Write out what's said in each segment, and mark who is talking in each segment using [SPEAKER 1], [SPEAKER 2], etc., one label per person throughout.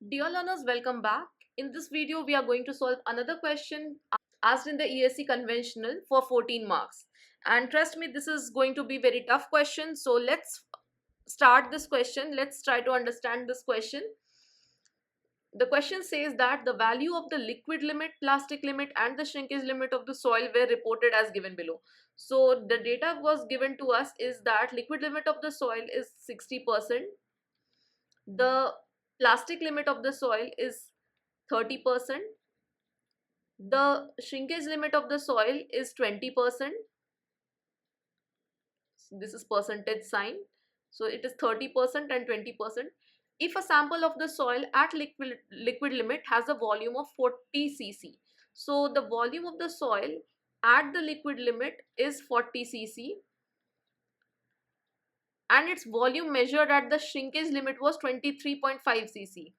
[SPEAKER 1] Dear learners, welcome back. In this video, we are going to solve another question asked in the ESC conventional for 14 marks. And trust me, this is going to be very tough question. So let's start this question. Let's try to understand this question. The question says that the value of the liquid limit, plastic limit and the shrinkage limit of the soil were reported as given below. So the data was given to us is that liquid limit of the soil is 60%. The plastic limit of the soil is 30%. The shrinkage limit of the soil is 20%. This is percentage sign. So it is 30% and 20%. If a sample of the soil at liquid limit has a volume of 40 cc. So the volume of the soil at the liquid limit is 40 cc and its volume measured at the shrinkage limit was 23.5 cc.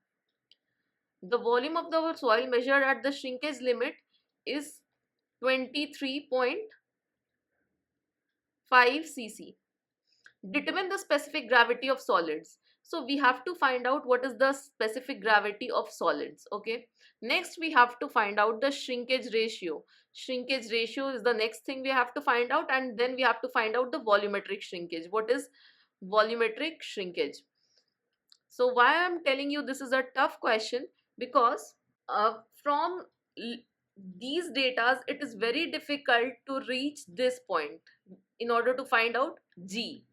[SPEAKER 1] The volume of the soil measured at the shrinkage limit is 23.5 cc. Determine the specific gravity of solids. So we have to find out what is the specific gravity of solids. Okay. Next we have to find out the shrinkage ratio. Shrinkage ratio is the next thing we have to find out, and then we have to find out the volumetric shrinkage. What is volumetric shrinkage? So why I'm telling you this is a tough question, because from these datas it is very difficult to reach this point in order to find out G.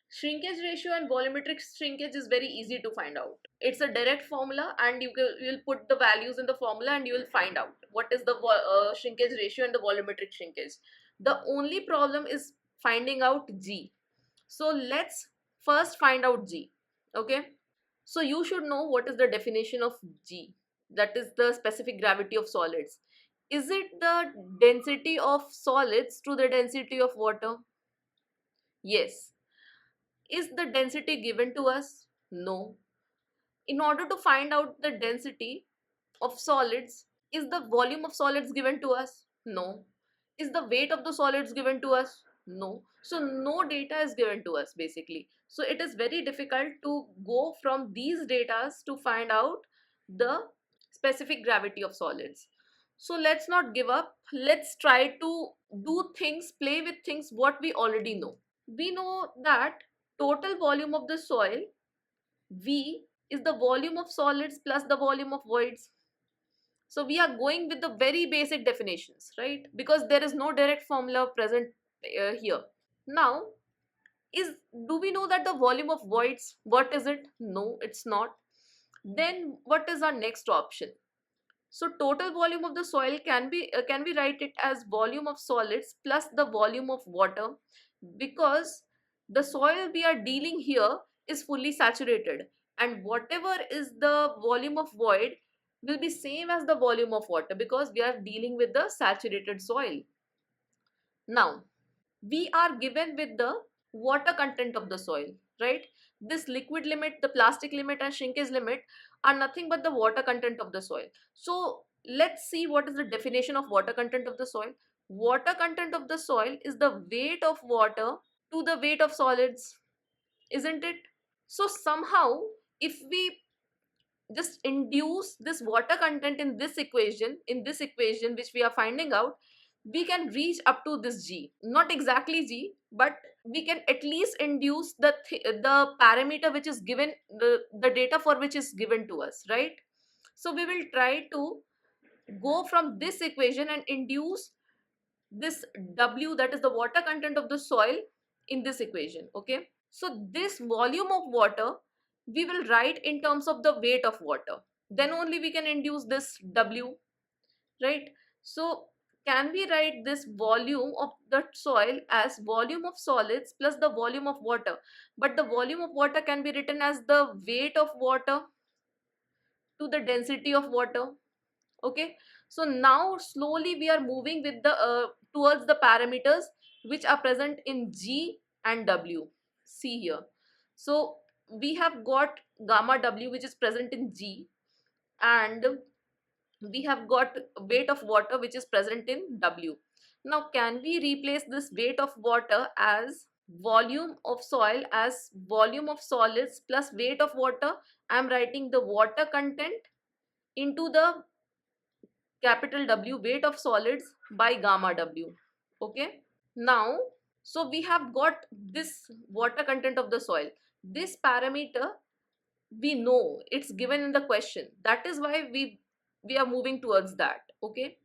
[SPEAKER 1] Shrinkage ratio and volumetric shrinkage is very easy to find out. It's a direct formula, and you'll put the values in the formula and you will find out what is the shrinkage ratio and the volumetric shrinkage. The only problem is finding out G. So let's first find out G. Okay. So you should know what is the definition of G. That is the specific gravity of solids. Is it the density of solids to the density of water? Yes. Is the density given to us? No. In order to find out the density of solids, is the volume of solids given to us? No. Is the weight of the solids given to us? No. So no data is given to us basically. So it is very difficult to go from these data to find out the specific gravity of solids. So let's not give up. Let's try to do things, play with things what we already know. We know that total volume of the soil, V, is the volume of solids plus the volume of voids. So we are going with the very basic definitions, right? Because there is no direct formula present here. Now, do we know that the volume of voids, what is it? No, it's not. Then what is our next option? So total volume of the soil can we write it as volume of solids plus the volume of water, because the soil we are dealing here is fully saturated, and whatever is the volume of void will be same as the volume of water because we are dealing with the saturated soil. Now we are given with the water content of the soil, right? This liquid limit, the plastic limit and shrinkage limit are nothing but the water content of the soil. So let's see what is the definition of water content of the soil. Water content of the soil is the weight of water to the weight of solids, isn't it? So somehow if we just induce this water content in this equation which we are finding out, we can reach up to this G. Not exactly G, but we can at least induce the parameter which is given, the data for which is given to us, right? So we will try to go from this equation and induce this W, that is the water content of the soil, in this equation. Okay, so this volume of water we will write in terms of the weight of water, then only we can induce this W, right? So can we write this volume of the soil as volume of solids plus the volume of water, but the volume of water can be written as the weight of water to the density of water. Okay, so now slowly we are moving with the towards the parameters which are present in G and W. See here, so we have got gamma W which is present in G, and we have got weight of water which is present in W. Now can we replace this weight of water as volume of soil as volume of solids plus weight of water. I'm writing the water content into the capital W, weight of solids, by gamma W. Okay. Now, so we have got this water content of the soil. This parameter we know it's given in the question. That is why we are moving towards that. Okay.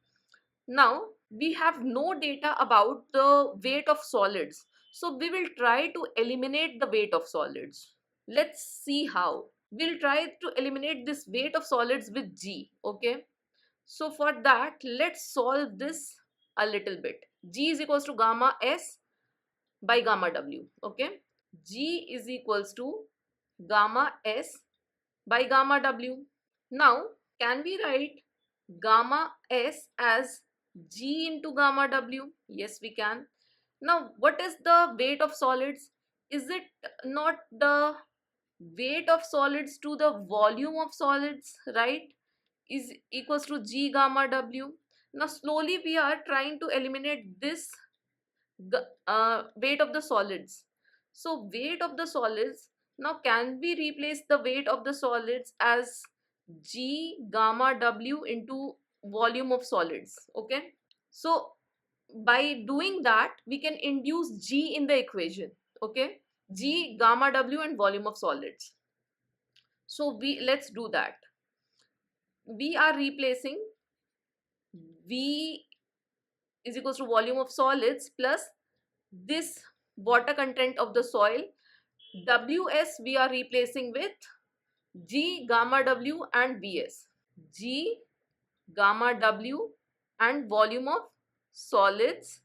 [SPEAKER 1] Now we have no data about the weight of solids. So we will try to eliminate the weight of solids. Let's see how. We'll try to eliminate this weight of solids with G. Okay. So for that, let's solve this a little bit. G is equals to gamma S by gamma W. Okay. G is equals to gamma S by gamma W. Now, can we write gamma S as G into gamma W? Yes, we can. Now, what is the weight of solids? Is it not the weight of solids to the volume of solids, right? Is equals to G gamma W. Now, slowly we are trying to eliminate this weight of the solids. So weight of the solids, now can we replace the weight of the solids as G gamma W into volume of solids? Okay. So by doing that, we can induce G in the equation. Okay. G gamma W and volume of solids. So let's do that. We are replacing V is equals to volume of solids plus this water content of the soil. Ws we are replacing with G gamma W and Vs. G gamma W and volume of solids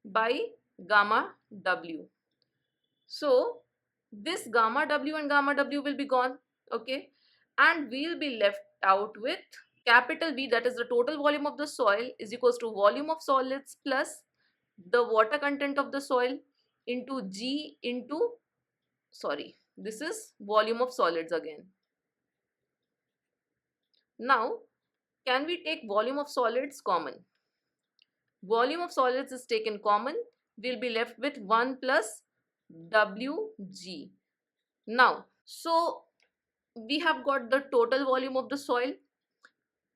[SPEAKER 1] by gamma W. So this gamma W and gamma W will be gone. Okay. And we'll be left out with capital V, that is the total volume of the soil, is equals to volume of solids plus the water content of the soil into G into, sorry, this is volume of solids again. Now, can we take volume of solids common? Volume of solids is taken common. We'll be left with 1 plus Wg. Now, so we have got the total volume of the soil,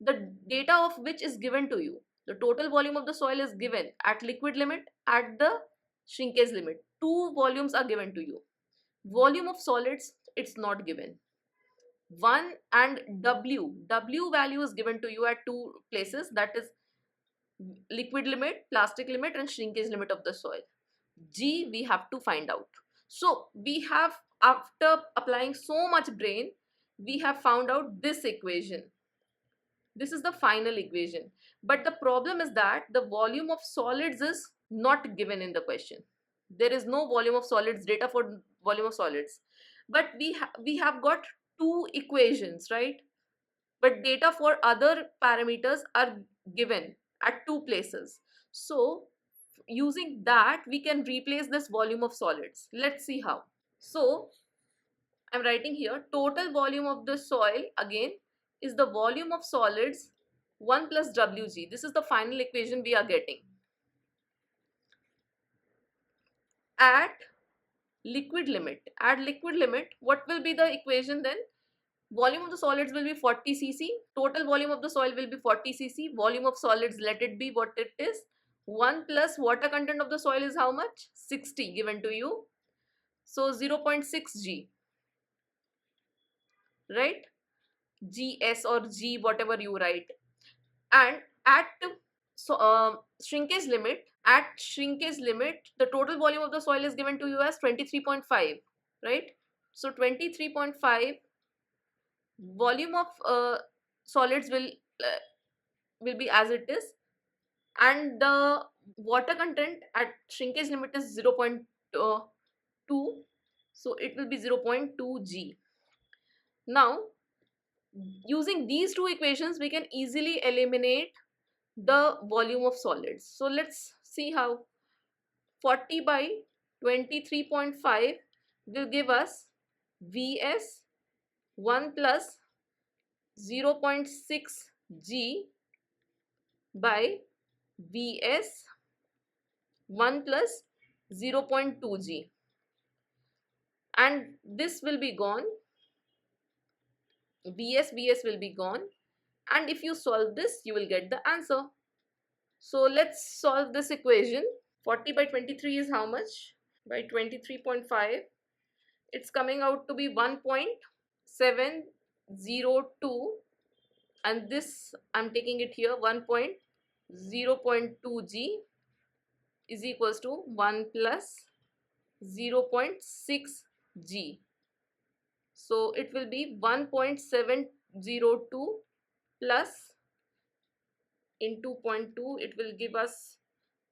[SPEAKER 1] the data of which is given to you. The total volume of the soil is given at liquid limit, at the shrinkage limit. Two volumes are given to you. Volume of solids, it's not given. 1 and W value is given to you at two places, that is liquid limit, plastic limit, and shrinkage limit of the soil. G we have to find out. So we have, after applying so much brain, we have found out this equation. This is the final equation. But the problem is that the volume of solids is not given in the question. There is no volume of solids data for volume of solids. But we have got two equations, right? But data for other parameters are given at two places. So using that, we can replace this volume of solids. Let's see how. So I'm writing here total volume of the soil again is the volume of solids 1 plus Wg. This is the final equation we are getting. At liquid limit, what will be the equation then? Volume of the solids will be 40 cc, total volume of the soil will be 40 cc, volume of solids, let it be what it is. 1 plus water content of the soil is how much? 60 given to you. So 0.6 G, right? GS or G, whatever you write. And at shrinkage limit, the total volume of the soil is given to you as 23.5, right? So 23.5 volume of solids will be as it is, and the water content at shrinkage limit is 0.2, so it will be 0.2 G. Now using these two equations, we can easily eliminate the volume of solids. So let's see how. 40 by 23.5 will give us Vs 1 plus 0.6 G by Vs 1 plus 0.2 g, and this will be gone. Vs will be gone, and if you solve this you will get the answer. So let's solve this equation. 40 by 23 is how much? By 23.5, it's coming out to be 1.702, and this I'm taking it here, 1.0.2 g is equals to 1 plus 0.6 g. So it will be 1.702 plus in 2.2, it will give us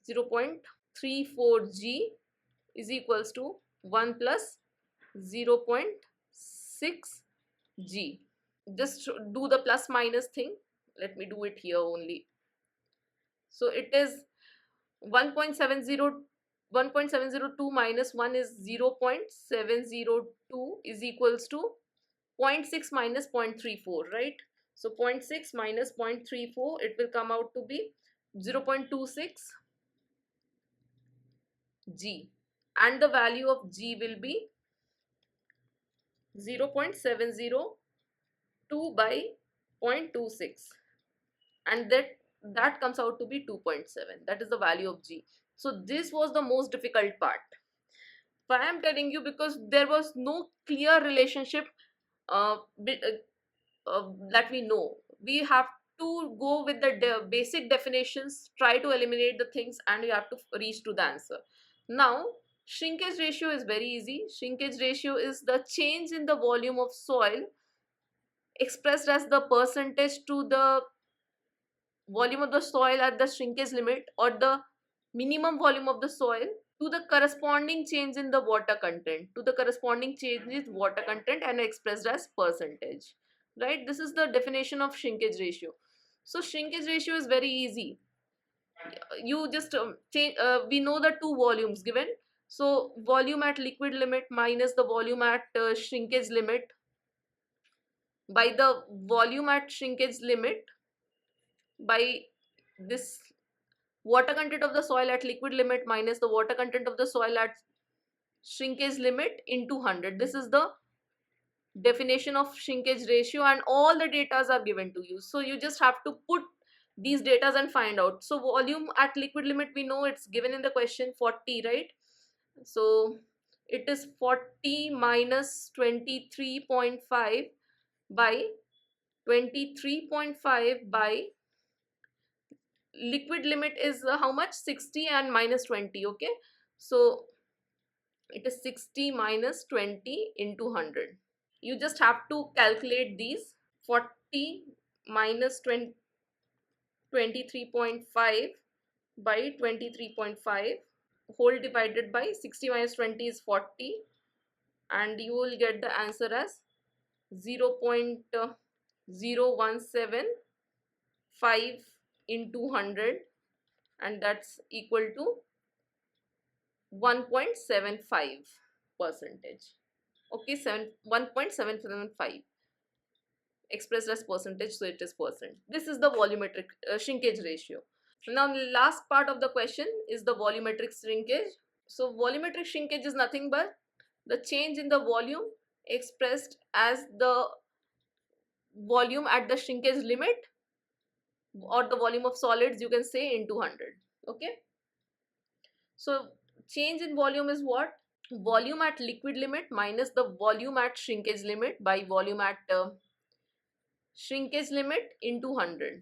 [SPEAKER 1] 0.34 g is equals to 1 plus 0.6 g. Just do the plus minus thing. Let me do it here only. So it is 1.702 minus 1 is 0.702 is equals to 0.6 minus 0.34, right? So 0.6 minus 0.34, it will come out to be 0.26 g, and the value of g will be 0.702 by 0.26, and that comes out to be 2.7. That is the value of g. So this was the most difficult part. Why I'm telling you, because there was no clear relationship that we know. We have to go with the basic definitions, try to eliminate the things, and we have to reach to the answer. Now, shrinkage ratio is very easy. Shrinkage ratio is the change in the volume of soil expressed as the percentage to the volume of the soil at the shrinkage limit, or the minimum volume of the soil to the corresponding change in the water content, and expressed as percentage, right? This is the definition of shrinkage ratio. So shrinkage ratio is very easy. You just change, we know the two volumes given. So volume at liquid limit minus the volume at shrinkage limit by the volume at shrinkage limit by this water content of the soil at liquid limit minus the water content of the soil at shrinkage limit into 100. This is the definition of shrinkage ratio, and all the datas are given to you. So you just have to put these datas and find out. So volume at liquid limit, we know it's given in the question, 40, right? So it is 40 minus 23.5 by 23.5 by liquid limit is how much? 60 and minus 20. Okay, so it is 60 minus 20 into 100. You just have to calculate these. 40 minus 23.5 by 23.5 whole divided by 60 minus 20 is 40, and you will get the answer as 0.0175 into 100, and that's equal to 1.75 percentage. Okay, 1.775 expressed as percentage, so it is percent. This is the volumetric shrinkage ratio. Now last part of the question is the volumetric shrinkage. So volumetric shrinkage is nothing but the change in the volume expressed as the volume at the shrinkage limit, or the volume of solids, you can say, into 100. Okay, so change in volume is what? Volume at liquid limit minus the volume at shrinkage limit by volume at shrinkage limit into 100,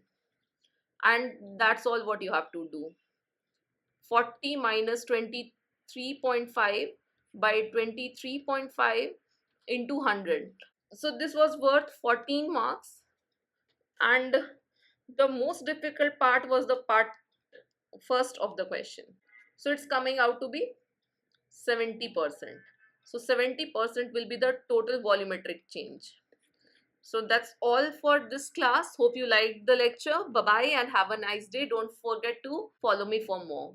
[SPEAKER 1] and that's all what you have to do. 40 minus 23.5 by 23.5 into 100. So this was worth 14 marks, and the most difficult part was the part first of the question. So it's coming out to be 70%. So 70% will be the total volumetric change. So that's all for this class. Hope you liked the lecture. Bye bye and have a nice day. Don't forget to follow me for more.